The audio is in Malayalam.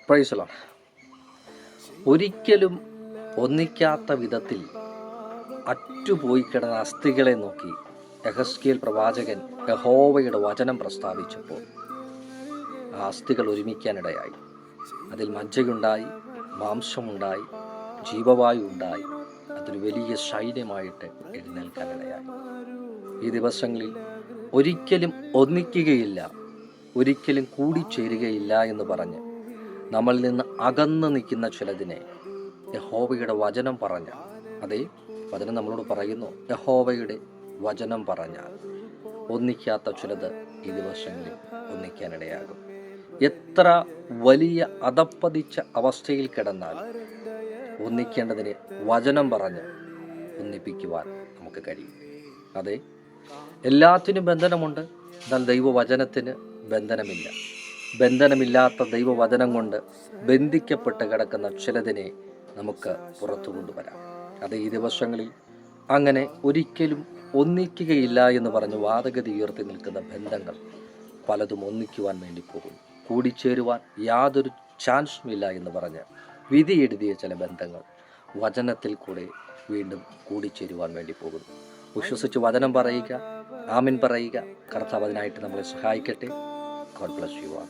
Praise Lord. ഒരിക്കലും ഒന്നിക്കാത്ത വിധത്തിൽ അറ്റുപോയി കിടന്ന അസ്ഥികളെ നോക്കി യെഹെസ്കേൽ പ്രവാചകൻ യഹോവയുടെ വചനം പ്രസ്താവിച്ചപ്പോൾ ആ അസ്ഥികൾ ഒരുമിക്കാനിടയായി. അതിൽ മജ്ജയുണ്ടായി, മാംസമുണ്ടായി, ജീവവായു ഉണ്ടായി. അതൊരു വലിയ സൈന്യമായിട്ട് എഴുന്നേൽക്കാനിടയായി. ഈ ദിവസങ്ങളിൽ ഒരിക്കലും ഒന്നിക്കുകയില്ല, ഒരിക്കലും കൂടിച്ചേരുകയില്ല എന്ന് പറഞ്ഞ് നമ്മളിൽ നിന്ന് അകന്നു നിൽക്കുന്ന ചിലതിനെ യഹോവയുടെ വചനം പറഞ്ഞ, അതേ വചനം നമ്മളോട് പറയുന്നു, യഹോവയുടെ വചനം പറഞ്ഞാൽ ഒന്നിക്കാത്ത ചിലത് ഈ ദിവസങ്ങളിൽ ഒന്നിക്കാനിടയാകും. എത്ര വലിയ അധപ്പതിച്ച അവസ്ഥയിൽ കിടന്നാൽ ഒന്നിക്കേണ്ടതിനെ വചനം പറഞ്ഞ് ഒന്നിപ്പിക്കുവാൻ നമുക്ക് കഴിയും. അതെ, എല്ലാത്തിനും ബന്ധനമുണ്ട്, എന്നാൽ ദൈവവചനത്തിന് ബന്ധനമില്ല. ബന്ധനമില്ലാത്ത ദൈവവചനം കൊണ്ട് ബന്ധിക്കപ്പെട്ട് കിടക്കുന്ന ചിലതിനെ നമുക്ക് പുറത്തു കൊണ്ടുവരാം. അത് ഈ ദിവസങ്ങളിൽ അങ്ങനെ ഒരിക്കലും ഒന്നിക്കുകയില്ല എന്ന് പറഞ്ഞ് വാദഗതി ഉയർത്തി നിൽക്കുന്ന ബന്ധങ്ങൾ പലതും ഒന്നിക്കുവാൻ വേണ്ടി പോകുന്നു. കൂടിച്ചേരുവാൻ യാതൊരു ചാൻസും ഇല്ല എന്ന് പറഞ്ഞ് വിധി എഴുതിയ ചില ബന്ധങ്ങൾ വചനത്തിൽ കൂടെ വീണ്ടും കൂടിച്ചേരുവാൻ വേണ്ടി പോകുന്നു. വിശ്വസിച്ച് വചനം പറയുക, ആമേൻ പറയുക. കർത്താവ് അതിനായിട്ട് നമ്മളെ സഹായിക്കട്ടെ. God bless you all.